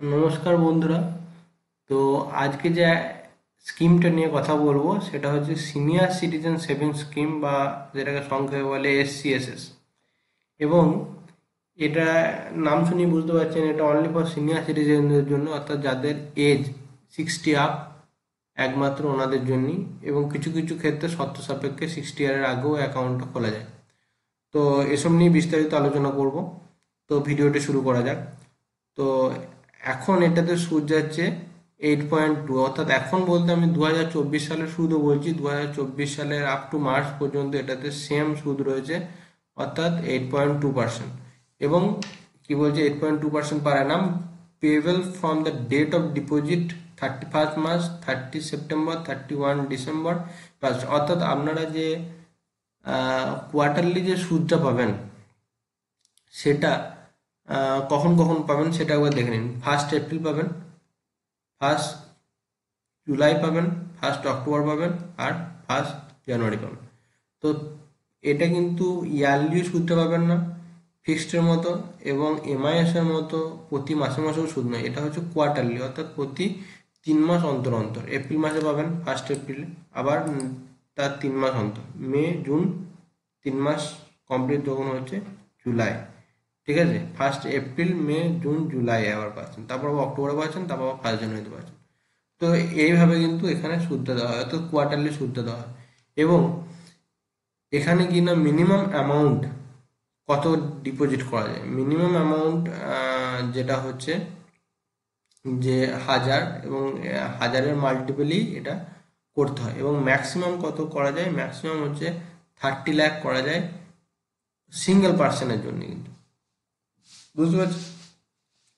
নমস্কার বন্ধুরা। তো আজকে যে স্কিমটা নিয়ে কথা বলবো সেটা হচ্ছে সিনিয়র সিটিজেন সেভিংস স্কিম, বা যেটাকে সংক্ষেপে বলে এসসিএসএস। এবং এটা নাম শুনে বুঝতে পারছেন, এটা অনলি ফর সিনিয়র সিটিজেনদের জন্য, অর্থাৎ যাদের এজ 60 আপ, একমাত্র ওনাদের জন্যই। এবং কিছু কিছু ক্ষেত্রে শর্ত সাপেক্ষে 60 ইয়ারের আগেও অ্যাকাউন্টটা খোলা যায়। তো এসব নিয়ে বিস্তারিত আলোচনা করব। তো ভিডিওটি শুরু করা যাক। তো এখন এটাতে সুদ যাচ্ছে 8.2, অর্থাৎ এখন বলতে আমি 2024 সালের সুদও বলছি। 2024 সালের আপ টু মার্চ পর্যন্ত এটাতে সেম সুদ রয়েছে, অর্থাৎ 8.2%। এবং কি বলছে, 8.2% per annum, payable from the date of deposit 31 March, 30 September, 31 December. অর্থাৎ আপনারা যে কোয়ার্টারলি যে সুদটা পাবেন সেটা কখন কখন পাবেন সেটা একবার দেখে নিন। 1 এপ্রিল পাবেন, 1 জুলাই পাবেন, 1 অক্টোবর পাবেন, আর 1 জানুয়ারি পাবেন। তো এটা কিন্তু ইয়ারলি সুদটা পাবেন না ফিক্সডের মতো, এবং এমআইএস এর মতো প্রতি মাসে মাসেও সুদ নয়। এটা হচ্ছে কোয়ার্টারলি, অর্থাৎ প্রতি 3 মাস অন্তর অন্তর। এপ্রিল মাসে পাবেন 1 এপ্রিল, আবার তার 3 মাস অন্তর, মে জুন 3 মাস কমপ্লিট যখন হচ্ছে জুলাই। ঠিক আছে, 1 এপ্রিল, মে, জুন, জুলাই আবার পাচ্ছেন, তারপর আবার অক্টোবরে পাচ্ছেন, তারপর আবার 1 জানুয়ারিতে পাচ্ছেন। তো এইভাবে কিন্তু এখানে সুদটা দেওয়া হয়, তো কোয়ার্টারলি সুদটা দেওয়া হয়। এবং এখানে কি না, মিনিমাম অ্যামাউন্ট কত ডিপোজিট করা যায়, মিনিমাম অ্যামাউন্ট যেটা হচ্ছে যে 1000, এবং 1000-এর মাল্টিপলই এটা করতে হয়। এবং ম্যাক্সিমাম কত করা যায়, ম্যাক্সিমাম হচ্ছে 30 লাখ করা যায় সিঙ্গেল পার্সনের জন্য কিন্তু। বুঝতে পারছি?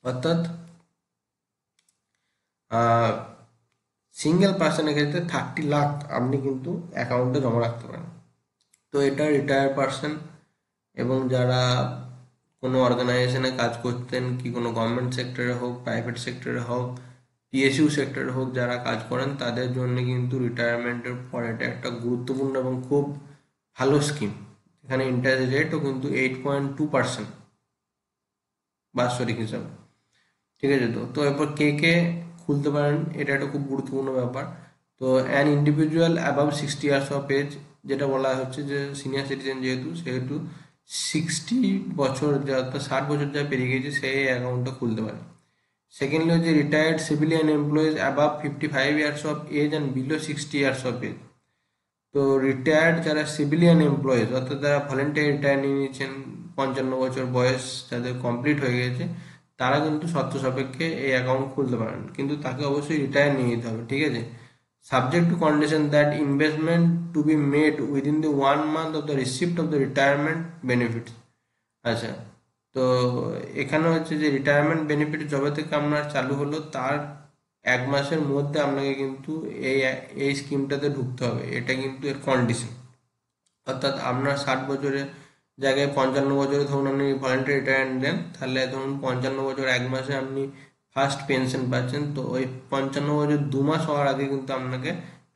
অর্থাৎ সিঙ্গেল পার্সনের ক্ষেত্রে 30 লাখ আপনি কিন্তু অ্যাকাউন্টে জমা রাখতে পারেন। তো এটা রিটায়ার্ড পার্সন, এবং যারা কোনো অর্গানাইজেশনে কাজ করতেন, কি কোনো গভর্নমেন্ট সেক্টরে হোক, প্রাইভেট সেক্টরে হোক, পিএসইউ সেক্টরে হোক, যারা কাজ করেন তাদের জন্য কিন্তু রিটায়ারমেন্টের পর এটা একটা গুরুত্বপূর্ণ এবং খুব ভালো স্কিম। এখানে ইন্টারেস্ট রেটও কিন্তু 8.2% বাৎসরিক হিসাবে। ঠিক আছে, তো তো এরপর কে কে খুলতে পারেন, এটা একটা খুব গুরুত্বপূর্ণ ব্যাপার। তো an individual above 60 years of age, যেটা বলা হচ্ছে যে সিনিয়র সিটিজেন যেহেতু, সেহেতু 60 বছর, অর্থাৎ 60 বছর যা পেরিয়ে গেছে, সেই অ্যাকাউন্টটা খুলতে পারে। সেকেন্ডলি হচ্ছে retired civilian employees above 55 years of age and below 60 years of age. তো রিটায়ার্ড যারা সিভিলিয়ান এমপ্লয়িজ, অর্থাৎ যারা ভলেন্টারি রিটায়ার নিয়ে নিয়েছেন, 55 বছর বয়স যাদের কমপ্লিট হয়ে গেছে, তারা কিন্তু শর্ত সাপেক্ষে এই অ্যাকাউন্ট খুলতে পারেন, কিন্তু তাকে অবশ্যই রিটায়ার নিয়ে নিতে হবে। ঠিক আছে, subject to condition that investment to be made within the 1 month of the receipt of the retirement benefit. আচ্ছা, তো এখানে হচ্ছে যে রিটায়ারমেন্ট বেনিফিট যবে থেকে আপনার চালু হলো, তার 1 মাসের মধ্যে আপনাকে কিন্তু এই এই স্কিমটাতে ঢুকতে হবে, এটা কিন্তু এর কন্ডিশন। অর্থাৎ আপনার 60 বছরের জায়গায় 55 বছরে ধরুন আপনি ভলেন্টারি রিটায়ার দেন, তাহলে ধরুন 55 বছর 1 মাসে আপনি ফার্স্ট পেনশন পাচ্ছেন। তো ওই 55 বছর 2 মাস হওয়ার আগে কিন্তু আপনাকে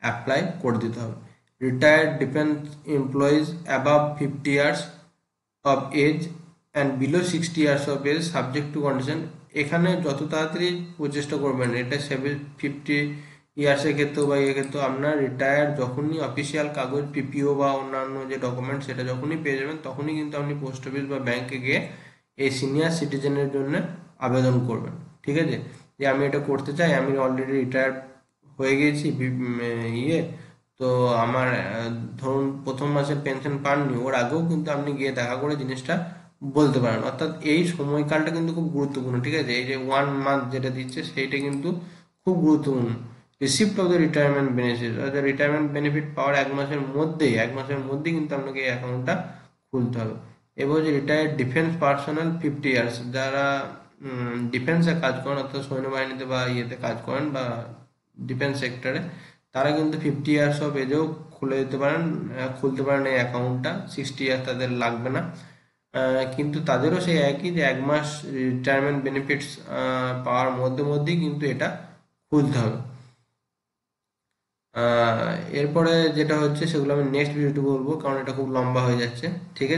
অ্যাপ্লাই করে দিতে হবে। Retired defence employees above 50 years of age and below 60 years of age subject to condition. এখানে যত তাড়াতাড়ি প্রচেষ্টা করবেন, এটা 50 ইয়ার্সের ক্ষেত্রেও বা এর ক্ষেত্রেও, আপনার রিটায়ার যখনই অফিসিয়াল কাগজ, পিপিও বা অন্যান্য যে ডকুমেন্ট, সেটা যখনই পেয়ে যাবেন, তখনই কিন্তু আপনি পোস্ট অফিস বা ব্যাংকে গিয়ে এই সিনিয়র সিটিজেনের জন্য আবেদন করবেন। ঠিক আছে, যে আমি এটা করতে চাই, আমি অলরেডি রিটায়ার হয়ে গেছি ইয়ে, তো আমার ধরুন প্রথম মাসের পেনশন পাননি, ওর আগেও কিন্তু আপনি গিয়ে দেখা করে জিনিসটা বলতে পারেন। অর্থাৎ এই সময়কালটা কিন্তু খুব গুরুত্বপূর্ণ। ঠিক আছে, এই যে 1 মান্থ যেটা দিচ্ছে, সেইটা কিন্তু খুব গুরুত্বপূর্ণ। Receipt of the retirement benefit, অর্থাৎ রিটায়ারমেন্ট বেনিফিট পাওয়ার 1 মাসের মধ্যেই কিন্তু আপনাকে এই অ্যাকাউন্টটা খুলতে হবে। এবার হচ্ছে রিটায়ার্ড ডিফেন্স পার্সোনাল 50 ইয়ার্স, যারা ডিফেন্সে কাজ করেন, অর্থাৎ সৈন্যবাহিনীতে বা ইয়েতে কাজ করেন, বা ডিফেন্স সেক্টরে, তারা কিন্তু 50 ইয়ার্স অফ এজেও খুলতে পারেন এই অ্যাকাউন্টটা। 60 ইয়ার্স তাদের লাগবে না। কিন্তু তাদেরও সেই একই, যে 1 মাস রিটায়ারমেন্ট বেনিফিটস পাওয়ার মধ্যে মধ্যেই কিন্তু এটা খুলতে হবে। এরপরে যেটা হচ্ছে, সেগুলো আমি নেক্সট ভিডিওতে বলবো, কারণ এটা খুব লম্বা হয়ে যাচ্ছে। ঠিক আছে।